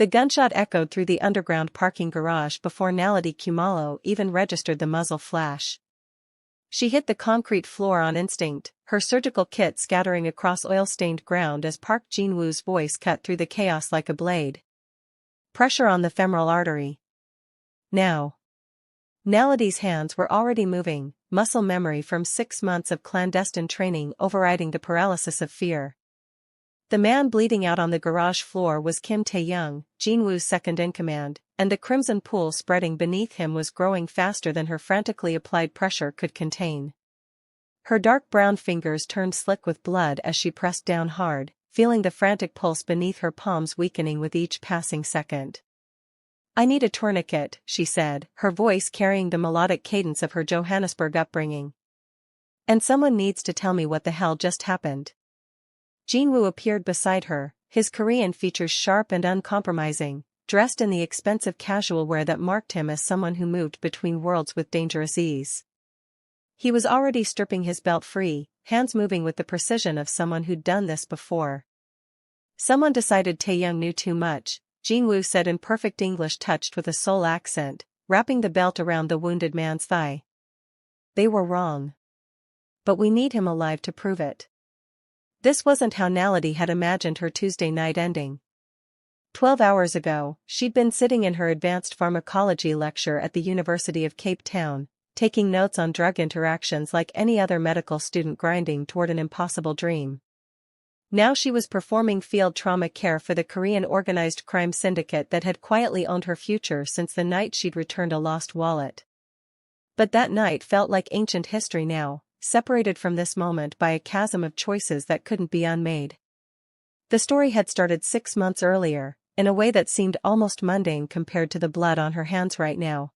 The gunshot echoed through the underground parking garage before Naledi Khumalo even registered the muzzle flash. She hit the concrete floor on instinct, her surgical kit scattering across oil-stained ground as Park Jin-woo's voice cut through the chaos like a blade. Pressure on the femoral artery. Now. Naledi's hands were already moving, muscle memory from 6 months of clandestine training overriding the paralysis of fear. The man bleeding out on the garage floor was Kim Tae-young, Jin-woo's second-in-command, and the crimson pool spreading beneath him was growing faster than her frantically applied pressure could contain. Her dark brown fingers turned slick with blood as she pressed down hard, feeling the frantic pulse beneath her palms weakening with each passing second. "I need a tourniquet," she said, her voice carrying the melodic cadence of her Johannesburg upbringing. "And someone needs to tell me what the hell just happened." Jin-woo appeared beside her, his Korean features sharp and uncompromising, dressed in the expensive casual wear that marked him as someone who moved between worlds with dangerous ease. He was already stripping his belt free, hands moving with the precision of someone who'd done this before. "Someone decided Tae-young knew too much," Jin-woo said in perfect English touched with a Seoul accent, wrapping the belt around the wounded man's thigh. "They were wrong. But we need him alive to prove it." This wasn't how Naledi had imagined her Tuesday night ending. 12 hours ago, she'd been sitting in her advanced pharmacology lecture at the University of Cape Town, taking notes on drug interactions like any other medical student grinding toward an impossible dream. Now she was performing field trauma care for the Korean organized crime syndicate that had quietly owned her future since the night she'd returned a lost wallet. But that night felt like ancient history now, separated from this moment by a chasm of choices that couldn't be unmade. The story had started 6 months earlier, in a way that seemed almost mundane compared to the blood on her hands right now.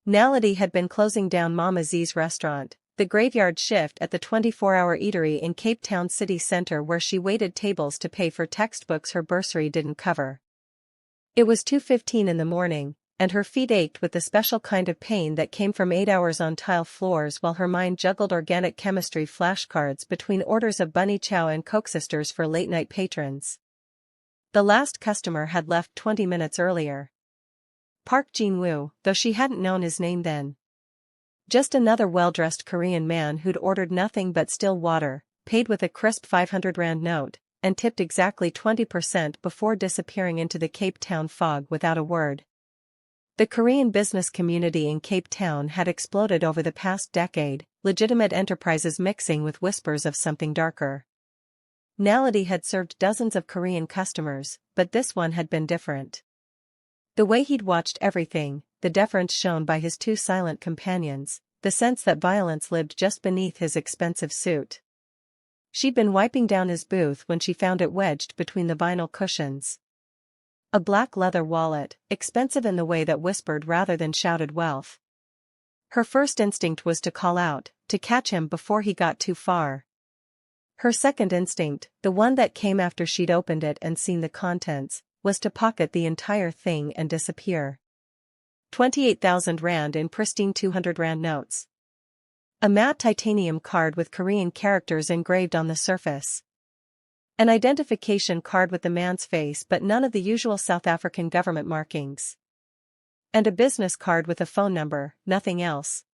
Naledi had been closing down Mama Z's restaurant, the graveyard shift at the 24-hour eatery in Cape Town city center where she waited tables to pay for textbooks her bursary didn't cover. It was 2:15 in the morning, and her feet ached with the special kind of pain that came from 8 hours on tile floors while her mind juggled organic chemistry flashcards between orders of bunny chow and Coke Sisters for late-night patrons. The last customer had left 20 minutes earlier. Park Jin-woo, though she hadn't known his name then. Just another well-dressed Korean man who'd ordered nothing but still water, paid with a crisp 500 rand note, and tipped exactly 20% before disappearing into the Cape Town fog without a word. The Korean business community in Cape Town had exploded over the past decade, legitimate enterprises mixing with whispers of something darker. Naledi had served dozens of Korean customers, but this one had been different. The way he'd watched everything, the deference shown by his 2 silent companions, the sense that violence lived just beneath his expensive suit. She'd been wiping down his booth when she found it wedged between the vinyl cushions. A black leather wallet, expensive in the way that whispered rather than shouted wealth. Her first instinct was to call out, to catch him before he got too far. Her second instinct, the one that came after she'd opened it and seen the contents, was to pocket the entire thing and disappear. 28,000 rand in pristine 200 rand notes. A matte titanium card with Korean characters engraved on the surface. An identification card with the man's face but none of the usual South African government markings. And a business card with a phone number, nothing else.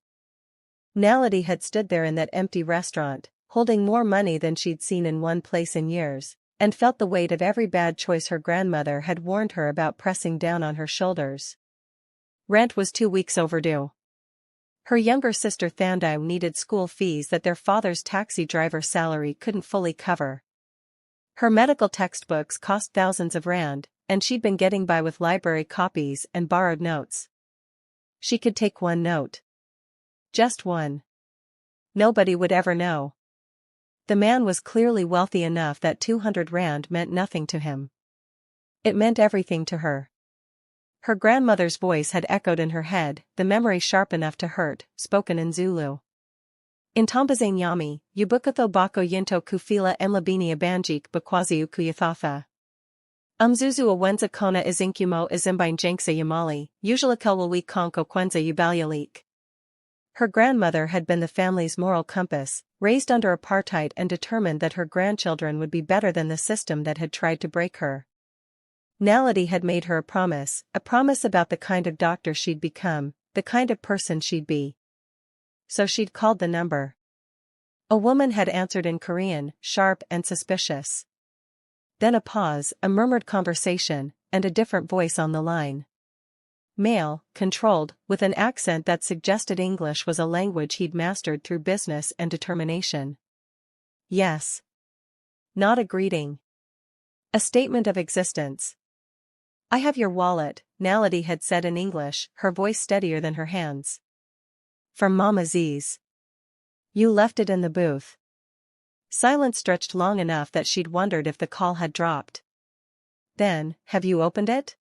Naledi had stood there in that empty restaurant, holding more money than she'd seen in one place in years, and felt the weight of every bad choice her grandmother had warned her about pressing down on her shoulders. Rent was 2 weeks overdue. Her younger sister Thandai needed school fees that their father's taxi driver salary couldn't fully cover. Her medical textbooks cost thousands of rand, and she'd been getting by with library copies and borrowed notes. She could take one note. Just one. Nobody would ever know. The man was clearly wealthy enough that 200 rand meant nothing to him. It meant everything to her. Her grandmother's voice had echoed in her head, the memory sharp enough to hurt, spoken in Zulu. Intambaze nyami, ubukatho bako yinto kufila emlabini abanjik bakwazi ukuyathatha. Umzuzu awenza kona izinkumo izimbine janksa yamali, usualakelwalwi konko kwenza ubalyalik. Her grandmother had been the family's moral compass, raised under apartheid and determined that her grandchildren would be better than the system that had tried to break her. Naledi had made her a promise about the kind of doctor she'd become, the kind of person she'd be. So she'd called the number. A woman had answered in Korean, sharp and suspicious. Then a pause, a murmured conversation, and a different voice on the line. Male, controlled, with an accent that suggested English was a language he'd mastered through business and determination. Yes. Not a greeting. A statement of existence. I have your wallet, Naledi had said in English, her voice steadier than her hands. From Mama Z's. You left it in the booth. Silence stretched long enough that she'd wondered if the call had dropped. Then, have you opened it?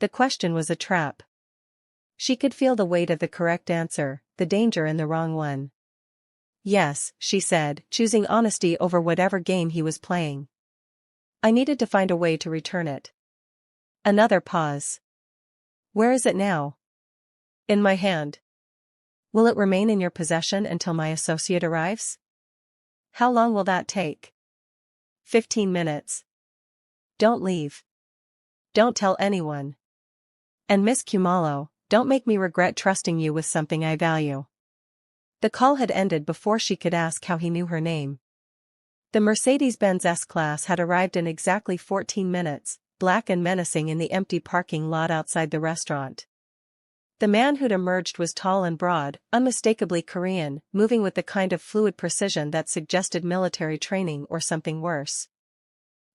The question was a trap. She could feel the weight of the correct answer, the danger in the wrong one. Yes, she said, choosing honesty over whatever game he was playing. I needed to find a way to return it. Another pause. Where is it now? In my hand. Will it remain in your possession until my associate arrives? How long will that take? 15 minutes. Don't leave. Don't tell anyone. And Miss Khumalo, don't make me regret trusting you with something I value. The call had ended before she could ask how he knew her name. The Mercedes-Benz S-Class had arrived in exactly 14 minutes, black and menacing in the empty parking lot outside the restaurant. The man who'd emerged was tall and broad, unmistakably Korean, moving with the kind of fluid precision that suggested military training or something worse.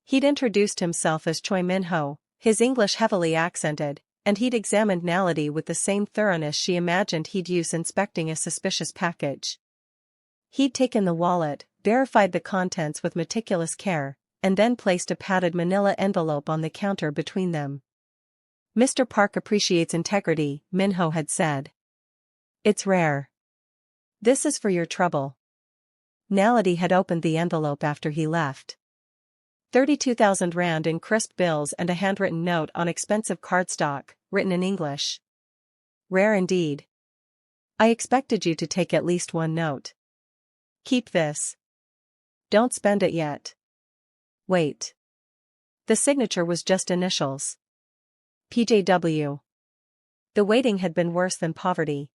He'd introduced himself as Choi Min-ho, his English heavily accented, and he'd examined Naledi with the same thoroughness she imagined he'd use inspecting a suspicious package. He'd taken the wallet, verified the contents with meticulous care, and then placed a padded manila envelope on the counter between them. Mr. Park appreciates integrity, Min-ho had said. It's rare. This is for your trouble. Naledi had opened the envelope after he left. 32,000 rand in crisp bills and a handwritten note on expensive cardstock, written in English. Rare indeed. I expected you to take at least one note. Keep this. Don't spend it yet. Wait. The signature was just initials. PJW. The waiting had been worse than poverty.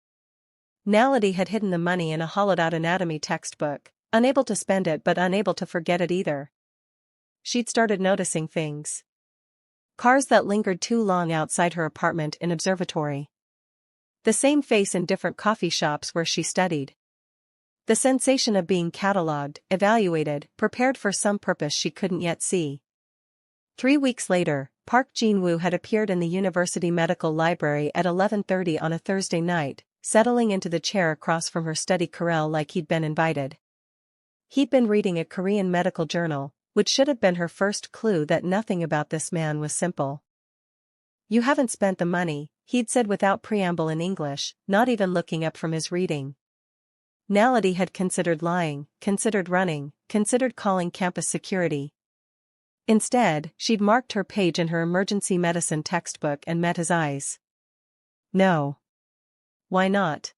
Naledi had hidden the money in a hollowed-out anatomy textbook, unable to spend it but unable to forget it either. She'd started noticing things. Cars that lingered too long outside her apartment in observatory. The same face in different coffee shops where she studied. The sensation of being catalogued, evaluated, prepared for some purpose she couldn't yet see. 3 weeks later, Park Jin-woo had appeared in the university medical library at 11:30 on a Thursday night, settling into the chair across from her study carrel like he'd been invited. He'd been reading a Korean medical journal, which should have been her first clue that nothing about this man was simple. You haven't spent the money, he'd said without preamble in English, not even looking up from his reading. Naledi had considered lying, considered running, considered calling campus security. Instead, she'd marked her page in her emergency medicine textbook and met his eyes. No. Why not?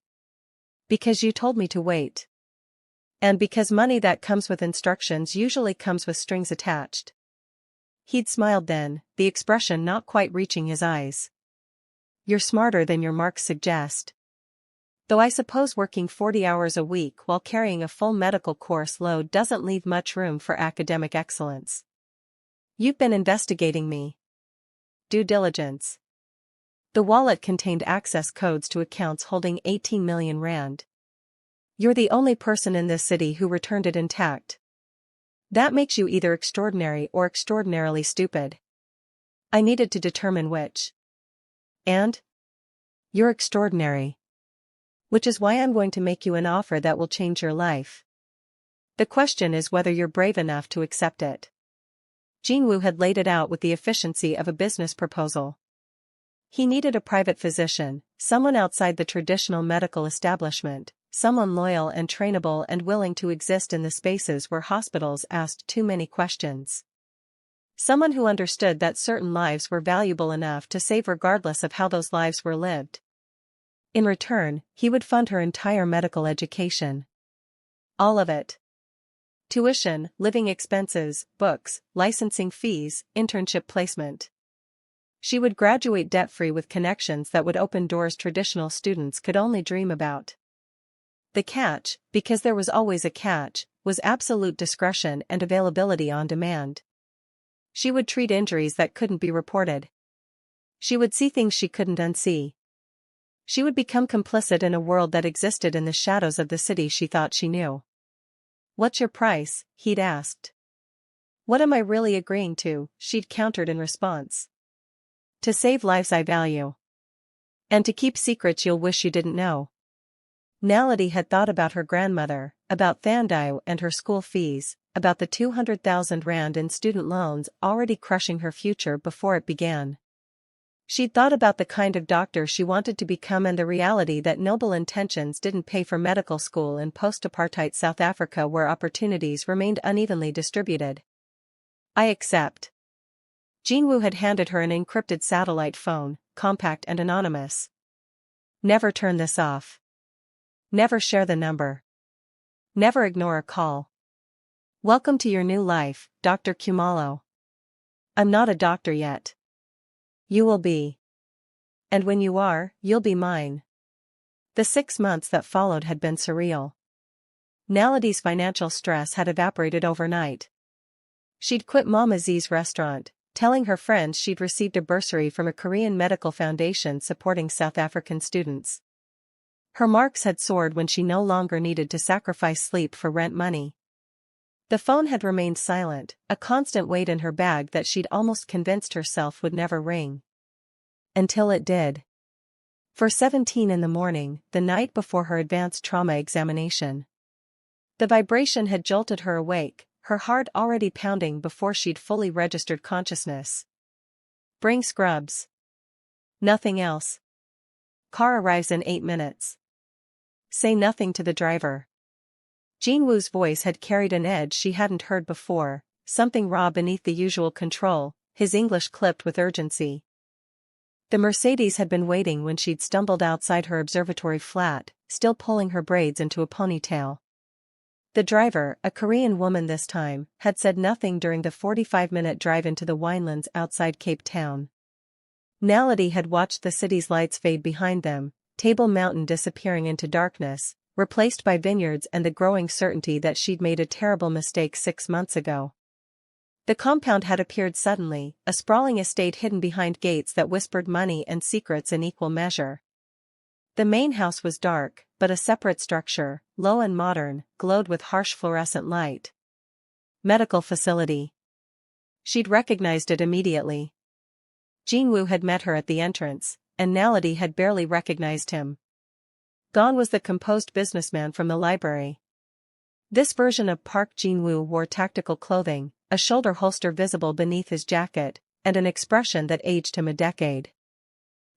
Because you told me to wait. And because money that comes with instructions usually comes with strings attached. He'd smiled then, the expression not quite reaching his eyes. You're smarter than your marks suggest. Though I suppose working 40 hours a week while carrying a full medical course load doesn't leave much room for academic excellence. You've been investigating me. Due diligence. The wallet contained access codes to accounts holding 18 million rand. You're the only person in this city who returned it intact. That makes you either extraordinary or extraordinarily stupid. I needed to determine which. And? You're extraordinary. Which is why I'm going to make you an offer that will change your life. The question is whether you're brave enough to accept it. Jin-woo had laid it out with the efficiency of a business proposal. He needed a private physician, someone outside the traditional medical establishment, someone loyal and trainable and willing to exist in the spaces where hospitals asked too many questions. Someone who understood that certain lives were valuable enough to save regardless of how those lives were lived. In return, he would fund her entire medical education. All of it. Tuition, living expenses, books, licensing fees, internship placement. She would graduate debt-free with connections that would open doors traditional students could only dream about. The catch, because there was always a catch, was absolute discretion and availability on demand. She would treat injuries that couldn't be reported. She would see things she couldn't unsee. She would become complicit in a world that existed in the shadows of the city she thought she knew. "What's your price?" he'd asked. "What am I really agreeing to?" she'd countered in response. "To save lives I value. And to keep secrets you'll wish you didn't know." Naledi had thought about her grandmother, about Thandai and her school fees, about the 200,000 rand in student loans already crushing her future before it began. She'd thought about the kind of doctor she wanted to become and the reality that noble intentions didn't pay for medical school in post-apartheid South Africa where opportunities remained unevenly distributed. "I accept." Jin-woo had handed her an encrypted satellite phone, compact and anonymous. "Never turn this off. Never share the number. Never ignore a call. Welcome to your new life, Dr. Khumalo. I'm not a doctor yet. You will be. And when you are, you'll be mine." The 6 months that followed had been surreal. Naledi's financial stress had evaporated overnight. She'd quit Mama Z's restaurant, telling her friends she'd received a bursary from a Korean medical foundation supporting South African students. Her marks had soared when she no longer needed to sacrifice sleep for rent money. The phone had remained silent, a constant weight in her bag that she'd almost convinced herself would never ring. Until it did. 4:17 in the morning, the night before her advanced trauma examination. The vibration had jolted her awake, her heart already pounding before she'd fully registered consciousness. "Bring scrubs. Nothing else. Car arrives in 8 minutes. Say nothing to the driver." Jin-woo's voice had carried an edge she hadn't heard before, something raw beneath the usual control, his English clipped with urgency. The Mercedes had been waiting when she'd stumbled outside her observatory flat, still pulling her braids into a ponytail. The driver, a Korean woman this time, had said nothing during the 45-minute drive into the winelands outside Cape Town. Naledi had watched the city's lights fade behind them, Table Mountain disappearing into darkness, replaced by vineyards and the growing certainty that she'd made a terrible mistake 6 months ago. The compound had appeared suddenly, a sprawling estate hidden behind gates that whispered money and secrets in equal measure. The main house was dark, but a separate structure, low and modern, glowed with harsh fluorescent light. Medical facility. She'd recognized it immediately. Jin-woo had met her at the entrance, and Naledi had barely recognized him. Gone was the composed businessman from the library. This version of Park Jin-woo wore tactical clothing, a shoulder holster visible beneath his jacket, and an expression that aged him a decade.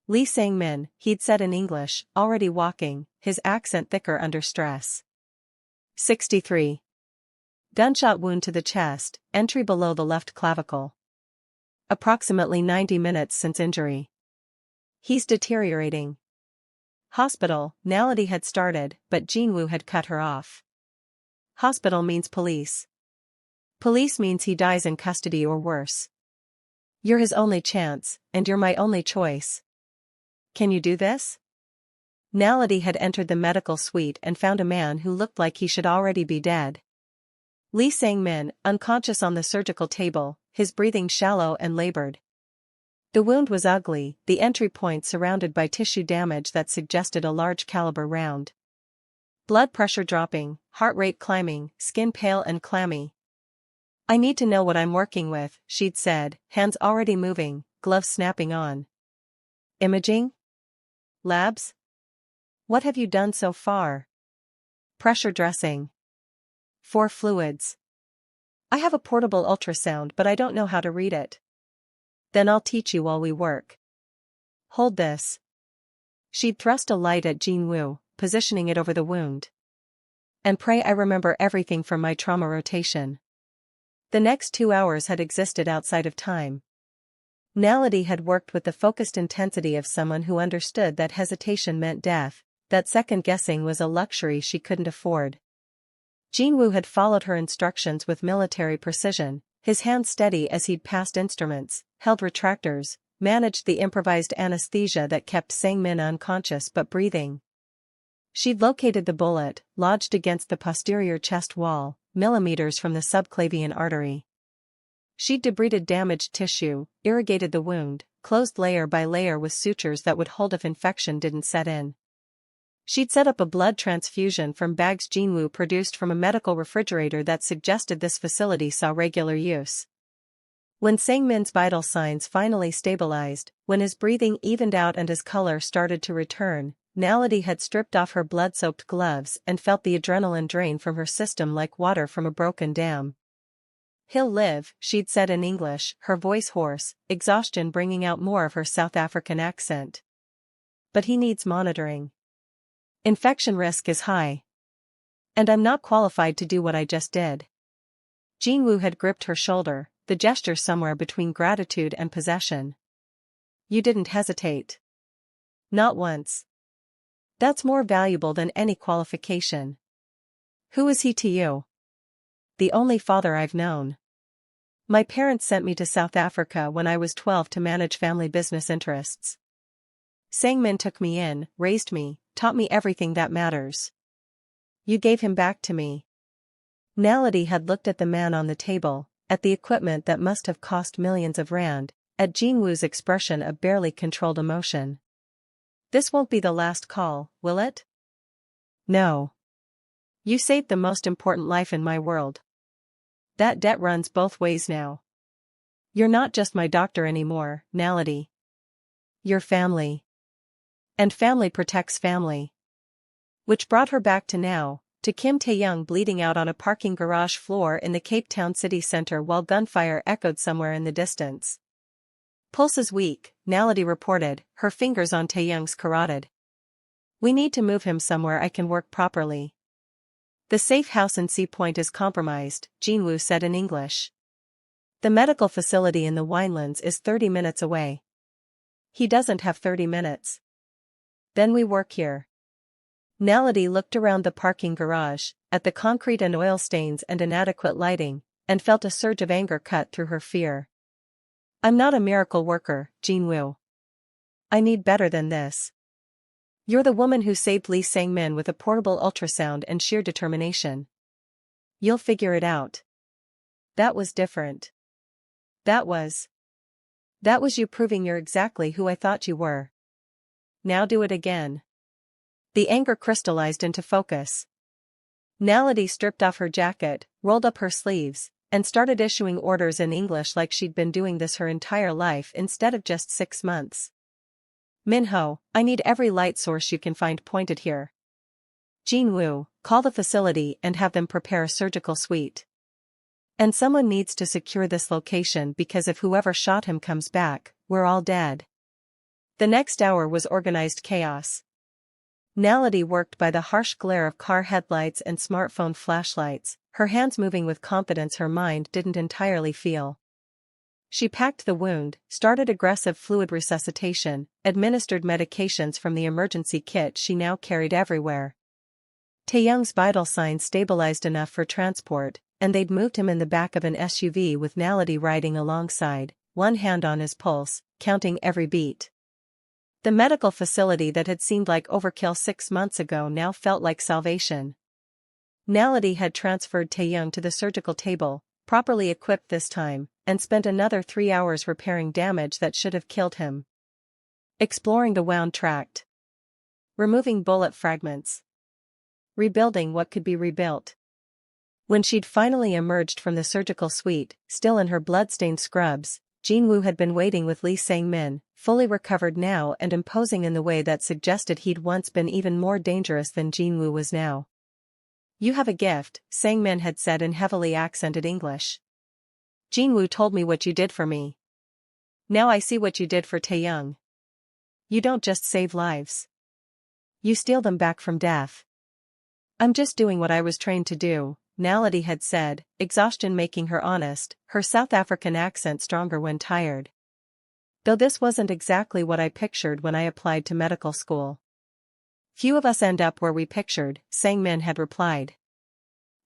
"Lee Sang-min," he'd said in English, already walking, his accent thicker under stress. 63. Gunshot wound to the chest, entry below the left clavicle. Approximately 90 minutes since injury. He's deteriorating. Hospital, Naledi had started, but Jin-woo had cut her off. Hospital means police. Police means he dies in custody or worse. You're his only chance, and you're my only choice. Can you do this? Naledi had entered the medical suite and found a man who looked like he should already be dead. Lee Sang-min, unconscious on the surgical table, his breathing shallow and labored. The wound was ugly, the entry point surrounded by tissue damage that suggested a large caliber round. Blood pressure dropping, heart rate climbing, skin pale and clammy. "I need to know what I'm working with," she'd said, hands already moving, gloves snapping on. "Imaging? Labs? What have you done so far?" "Pressure dressing. 4 fluids. I have a portable ultrasound but I don't know how to read it." "Then I'll teach you while we work. Hold this." She'd thrust a light at Jin-woo, positioning it over the wound. "And pray I remember everything from my trauma rotation." The next 2 hours had existed outside of time. Naledi had worked with the focused intensity of someone who understood that hesitation meant death, that second-guessing was a luxury she couldn't afford. Jin-woo had followed her instructions with military precision, his hands steady as he'd passed instruments, held retractors, managed the improvised anesthesia that kept Sang-min unconscious but breathing. She'd located the bullet, lodged against the posterior chest wall, millimeters from the subclavian artery. She'd debrided damaged tissue, irrigated the wound, closed layer by layer with sutures that would hold if infection didn't set in. She'd set up a blood transfusion from bags Jin-woo produced from a medical refrigerator that suggested this facility saw regular use. When Sang-min's vital signs finally stabilized, when his breathing evened out and his color started to return, Naledi had stripped off her blood-soaked gloves and felt the adrenaline drain from her system like water from a broken dam. "He'll live," she'd said in English, her voice hoarse, exhaustion bringing out more of her South African accent. "But he needs monitoring. Infection risk is high. And I'm not qualified to do what I just did." Jin-woo had gripped her shoulder, the gesture somewhere between gratitude and possession. "You didn't hesitate. Not once. That's more valuable than any qualification. Who is he to you?" "The only father I've known. My parents sent me to South Africa when I was 12 to manage family business interests. Sang-min took me in, raised me, taught me everything that matters. You gave him back to me." Naledi had looked at the man on the table, at the equipment that must have cost millions of rand, at Jin-woo's expression of barely controlled emotion. "This won't be the last call, will it?" "No. You saved the most important life in my world. That debt runs both ways now. You're not just my doctor anymore, Naledi. You're family. And family protects family." Which brought her back to now, to Kim Tae-young bleeding out on a parking garage floor in the Cape Town city center while gunfire echoed somewhere in the distance. "Pulse is weak," Naledi reported, her fingers on Tae-young's carotid. "We need to move him somewhere I can work properly." "The safe house in Sea Point is compromised," Jin-woo said in English. "The medical facility in the Winelands is 30 minutes away." "He doesn't have 30 minutes. Then we work here." Naledi looked around the parking garage, at the concrete and oil stains and inadequate lighting, and felt a surge of anger cut through her fear. "I'm not a miracle worker, Jin-woo. I need better than this. You're the woman who saved Lee Sang-min with a portable ultrasound and sheer determination. You'll figure it out. That was different. That was you proving you're exactly who I thought you were. Now do it again." The anger crystallized into focus. Naledi stripped off her jacket, rolled up her sleeves, and started issuing orders in English like she'd been doing this her entire life instead of just 6 months. "Minho, I need every light source you can find pointed here. Jin-woo, call the facility and have them prepare a surgical suite. And someone needs to secure this location because if whoever shot him comes back, we're all dead." The next hour was organized chaos. Naledi worked by the harsh glare of car headlights and smartphone flashlights, her hands moving with confidence her mind didn't entirely feel. She packed the wound, started aggressive fluid resuscitation, administered medications from the emergency kit she now carried everywhere. Tae-young's vital signs stabilized enough for transport, and they'd moved him in the back of an SUV with Naledi riding alongside, one hand on his pulse, counting every beat. The medical facility that had seemed like overkill 6 months ago now felt like salvation. Naledi had transferred Tae-young to the surgical table, properly equipped this time, and spent another 3 hours repairing damage that should have killed him. Exploring the wound tract. Removing bullet fragments. Rebuilding what could be rebuilt. When she'd finally emerged from the surgical suite, still in her blood-stained scrubs, Jin-woo had been waiting with Lee Sang-min, fully recovered now and imposing in the way that suggested he'd once been even more dangerous than Jin-woo was now. "You have a gift," Sang-min had said in heavily accented English. "Jin-woo told me what you did for me. Now I see what you did for Tae-young. You don't just save lives. You steal them back from death." "I'm just doing what I was trained to do," Naledi had said, exhaustion making her honest, her South African accent stronger when tired. "Though this wasn't exactly what I pictured when I applied to medical school." "Few of us end up where we pictured," Sang-min had replied.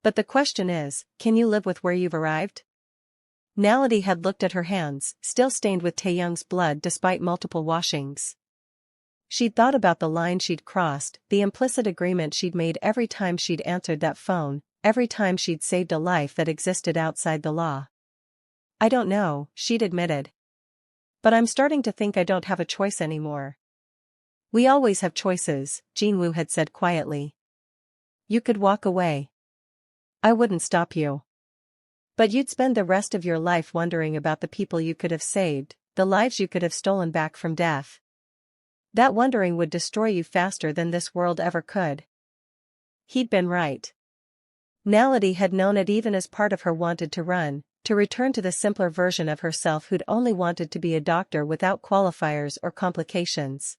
"But the question is, can you live with where you've arrived?" Naledi had looked at her hands, still stained with Taeyoung's blood despite multiple washings. She'd thought about the line she'd crossed, the implicit agreement she'd made every time she'd answered that phone, every time she'd saved a life that existed outside the law. "I don't know," she'd admitted. "But I'm starting to think I don't have a choice anymore." "We always have choices," Jin-woo had said quietly. "You could walk away. I wouldn't stop you. But you'd spend the rest of your life wondering about the people you could have saved, the lives you could have stolen back from death. That wondering would destroy you faster than this world ever could." He'd been right. Naledi had known it even as part of her wanted to run, to return to the simpler version of herself who'd only wanted to be a doctor without qualifiers or complications.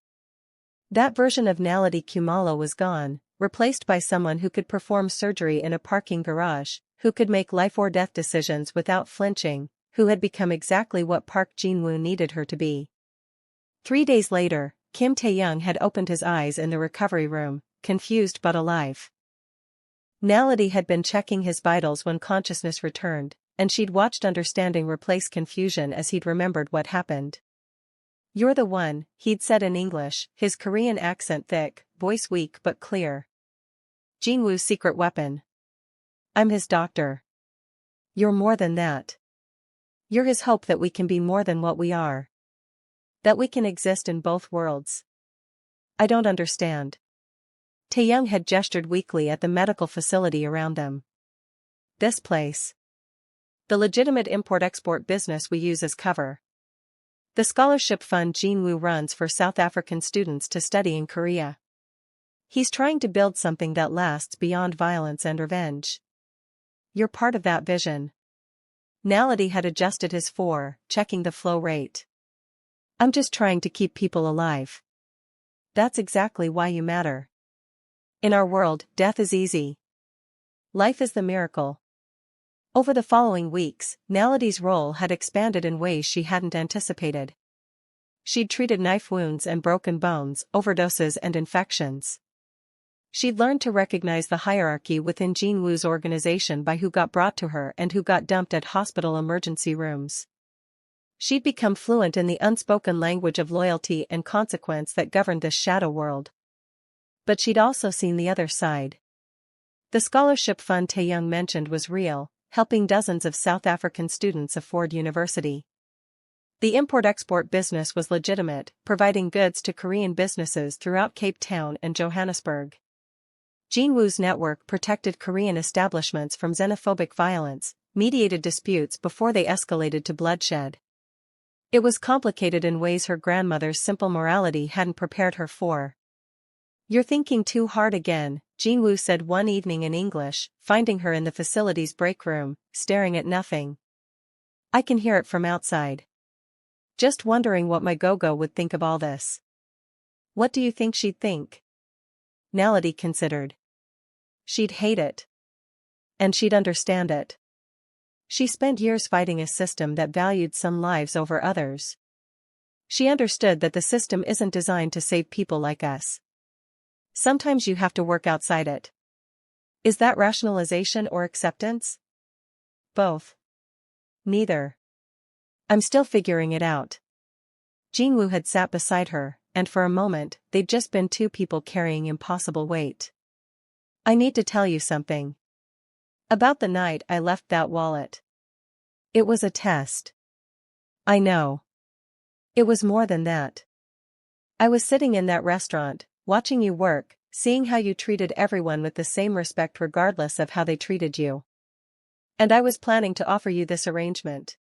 That version of Naledi Khumalo was gone, replaced by someone who could perform surgery in a parking garage, who could make life-or-death decisions without flinching, who had become exactly what Park Jin-woo needed her to be. 3 days later, Kim Tae-young had opened his eyes in the recovery room, confused but alive. Naledi had been checking his vitals when consciousness returned, and she'd watched understanding replace confusion as he'd remembered what happened. "You're the one," he'd said in English, his Korean accent thick, voice weak but clear. "Jin-woo's secret weapon. I'm his doctor. You're more than that. You're his hope that we can be more than what we are. That we can exist in both worlds." "I don't understand." Tae-young had gestured weakly at the medical facility around them. "This place. The legitimate import-export business we use as cover. The scholarship fund Jin-woo runs for South African students to study in Korea. He's trying to build something that lasts beyond violence and revenge. You're part of that vision." Naledi had adjusted his checking the flow rate. "I'm just trying to keep people alive. That's exactly why you matter. In our world, death is easy. Life is the miracle." Over the following weeks, Naledi's role had expanded in ways she hadn't anticipated. She'd treated knife wounds and broken bones, overdoses and infections. She'd learned to recognize the hierarchy within Jin-woo's organization by who got brought to her and who got dumped at hospital emergency rooms. She'd become fluent in the unspoken language of loyalty and consequence that governed this shadow world. But she'd also seen the other side. The scholarship fund Tae-young mentioned was real, helping dozens of South African students afford university. The import-export business was legitimate, providing goods to Korean businesses throughout Cape Town and Johannesburg. Jin-woo's network protected Korean establishments from xenophobic violence, mediated disputes before they escalated to bloodshed. It was complicated in ways her grandmother's simple morality hadn't prepared her for. "You're thinking too hard again," Jin-woo said one evening in English, finding her in the facility's break room, staring at nothing. "I can hear it from outside. Just wondering what my go-go would think of all this." "What do you think she'd think?" Naledi considered. "She'd hate it. And she'd understand it. She spent years fighting a system that valued some lives over others. She understood that the system isn't designed to save people like us. Sometimes you have to work outside it." "Is that rationalization or acceptance?" "Both." "Neither. I'm still figuring it out." Jin-woo had sat beside her, and for a moment, they'd just been two people carrying impossible weight. "I need to tell you something. About the night I left that wallet. It was a test." "I know. It was more than that. I was sitting in that restaurant, watching you work, seeing how you treated everyone with the same respect regardless of how they treated you. And I was planning to offer you this arrangement.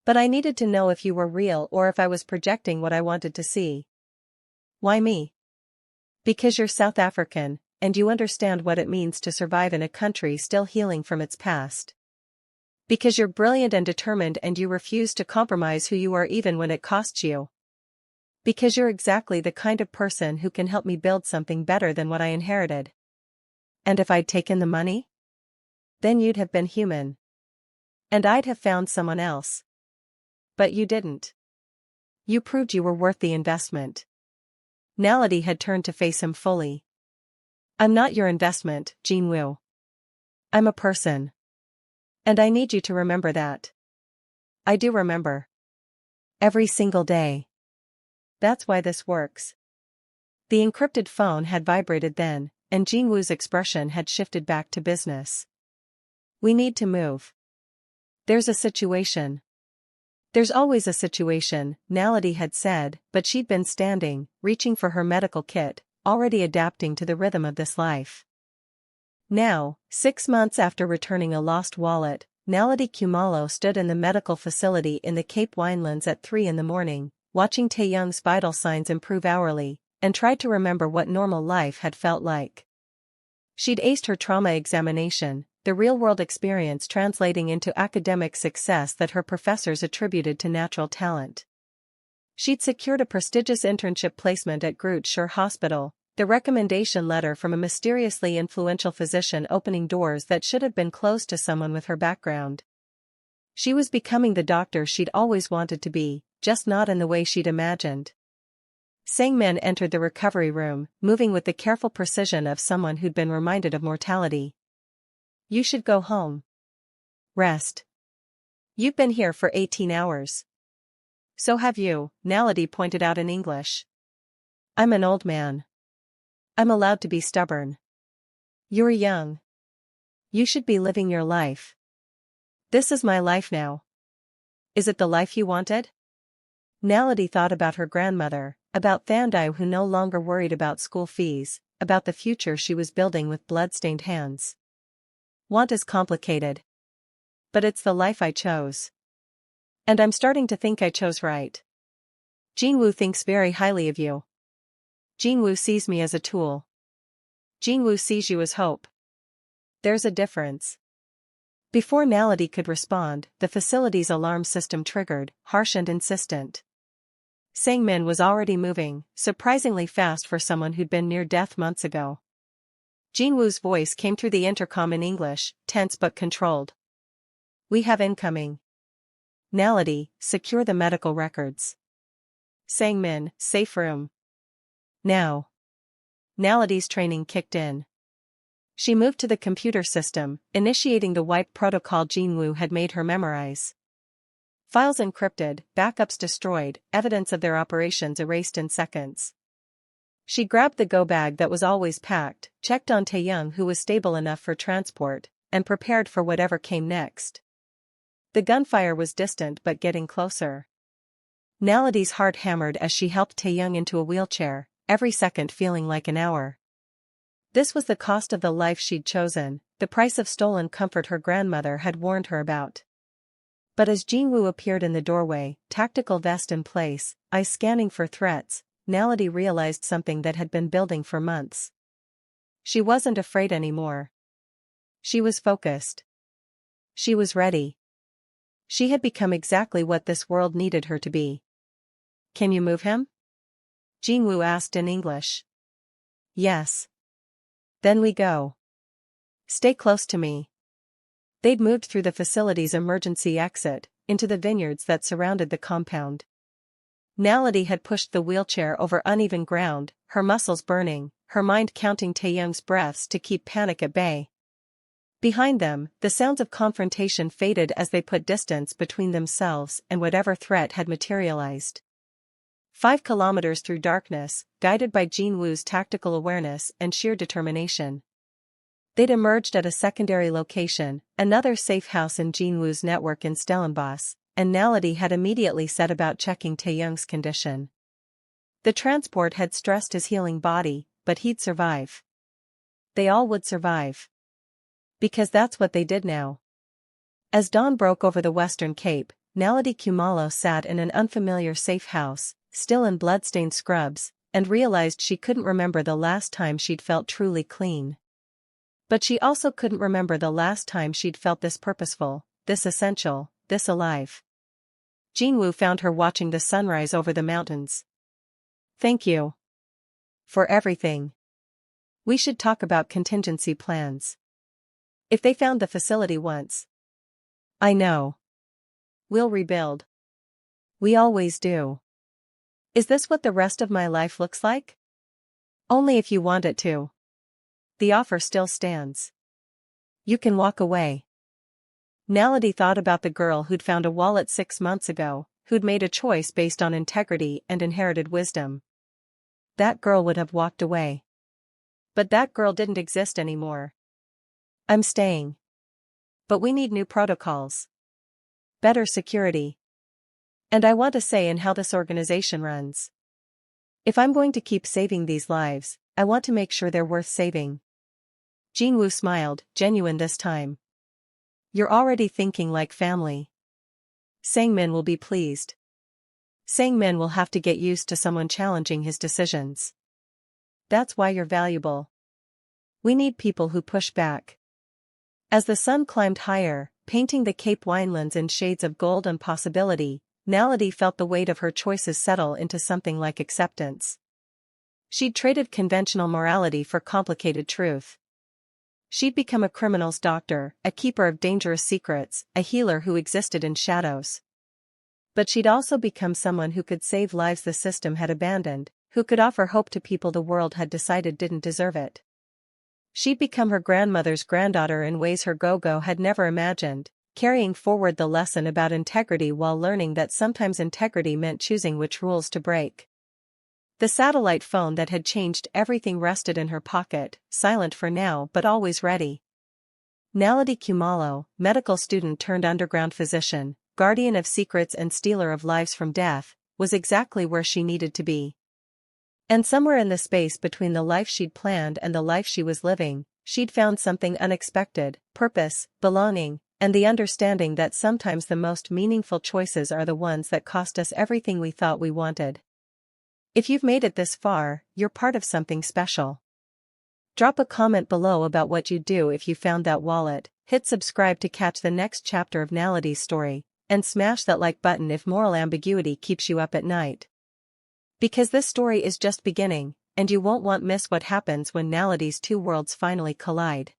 But I needed to know if you were real or if I was projecting what I wanted to see." "Why me?" "Because you're South African, and you understand what it means to survive in a country still healing from its past. Because you're brilliant and determined and you refuse to compromise who you are even when it costs you. Because you're exactly the kind of person who can help me build something better than what I inherited." "And if I'd taken the money?" "Then you'd have been human. And I'd have found someone else. But you didn't. You proved you were worth the investment." Naledi had turned to face him fully. "I'm not your investment, Jin-woo. I'm a person. And I need you to remember that." I do remember. Every single day. That's why this works. The encrypted phone had vibrated then, and Jin-woo's expression had shifted back to business. We need to move. There's a situation. There's always a situation, Naledi had said, but she'd been standing, reaching for her medical kit, already adapting to the rhythm of this life. Now, 6 months after returning a lost wallet, Naledi Khumalo stood in the medical facility in the Cape Winelands at 3 a.m, watching Taeyoung's vital signs improve hourly, and tried to remember what normal life had felt like. She'd aced her trauma examination, the real-world experience translating into academic success that her professors attributed to natural talent. She'd secured a prestigious internship placement at Groote Schuur Hospital, the recommendation letter from a mysteriously influential physician opening doors that should have been closed to someone with her background. She was becoming the doctor she'd always wanted to be, just not in the way she'd imagined. Sang-min entered the recovery room, moving with the careful precision of someone who'd been reminded of mortality. You should go home. Rest. You've been here for 18 hours. So have you, Naledi pointed out in English. I'm an old man. I'm allowed to be stubborn. You're young. You should be living your life. This is my life now. Is it the life you wanted? Naledi thought about her grandmother, about Thandai who no longer worried about school fees, about the future she was building with blood-stained hands. Want is complicated. But it's the life I chose. And I'm starting to think I chose right. Jin-woo thinks very highly of you. Jin-woo sees me as a tool. Jin-woo sees you as hope. There's a difference. Before Naledi could respond, the facility's alarm system triggered, harsh and insistent. Sang-min was already moving, surprisingly fast for someone who'd been near death months ago. Jin-woo's voice came through the intercom in English, tense but controlled. We have incoming. Naledi, secure the medical records. Sang-min, safe room. Now. Naledi's training kicked in. She moved to the computer system, initiating the wipe protocol Jin-woo had made her memorize. Files encrypted, backups destroyed, evidence of their operations erased in seconds. She grabbed the go bag that was always packed, checked on Taeyoung who was stable enough for transport, and prepared for whatever came next. The gunfire was distant but getting closer. Naledi's heart hammered as she helped Taeyoung into a wheelchair, every second feeling like an hour. This was the cost of the life she'd chosen, the price of stolen comfort her grandmother had warned her about. But as Jin-woo appeared in the doorway, tactical vest in place, eyes scanning for threats, Naledi realized something that had been building for months. She wasn't afraid anymore. She was focused. She was ready. She had become exactly what this world needed her to be. Can you move him? Jin-woo asked in English. Yes. Then we go. Stay close to me. They'd moved through the facility's emergency exit, into the vineyards that surrounded the compound. Naledi had pushed the wheelchair over uneven ground, her muscles burning, her mind counting Taeyoung's breaths to keep panic at bay. Behind them, the sounds of confrontation faded as they put distance between themselves and whatever threat had materialized. 5 kilometers through darkness, guided by Jin-woo's tactical awareness and sheer determination. They'd emerged at a secondary location, another safe house in Jin-woo's network in Stellenbosch, and Naledi had immediately set about checking Taeyoung's condition. The transport had stressed his healing body, but he'd survive. They all would survive. Because that's what they did now. As dawn broke over the Western Cape, Naledi Khumalo sat in an unfamiliar safe house, still in blood-stained scrubs, and realized she couldn't remember the last time she'd felt truly clean. But she also couldn't remember the last time she'd felt this purposeful, this essential, this alive. Jin-woo found her watching the sunrise over the mountains. Thank you. For everything. We should talk about contingency plans. If they found the facility once. I know. We'll rebuild. We always do. Is this what the rest of my life looks like? Only if you want it to. The offer still stands. You can walk away. Naledi thought about the girl who'd found a wallet 6 months ago, who'd made a choice based on integrity and inherited wisdom. That girl would have walked away. But that girl didn't exist anymore. I'm staying. But we need new protocols. Better security. And I want a say in how this organization runs. If I'm going to keep saving these lives, I want to make sure they're worth saving. Jin-woo smiled, genuine this time. You're already thinking like family. Sang-min will be pleased. Sang-min will have to get used to someone challenging his decisions. That's why you're valuable. We need people who push back. As the sun climbed higher, painting the Cape Winelands in shades of gold and possibility, Naledi felt the weight of her choices settle into something like acceptance. She'd traded conventional morality for complicated truth. She'd become a criminal's doctor, a keeper of dangerous secrets, a healer who existed in shadows. But she'd also become someone who could save lives the system had abandoned, who could offer hope to people the world had decided didn't deserve it. She'd become her grandmother's granddaughter in ways her go-go had never imagined, carrying forward the lesson about integrity while learning that sometimes integrity meant choosing which rules to break. The satellite phone that had changed everything rested in her pocket, silent for now but always ready. Naledi Khumalo, medical student turned underground physician, guardian of secrets and stealer of lives from death, was exactly where she needed to be. And somewhere in the space between the life she'd planned and the life she was living, she'd found something unexpected: purpose, belonging, and the understanding that sometimes the most meaningful choices are the ones that cost us everything we thought we wanted. If you've made it this far, you're part of something special. Drop a comment below about what you'd do if you found that wallet, hit subscribe to catch the next chapter of Naledi's story, and smash that like button if moral ambiguity keeps you up at night. Because this story is just beginning, and you won't want to miss what happens when Naledi's two worlds finally collide.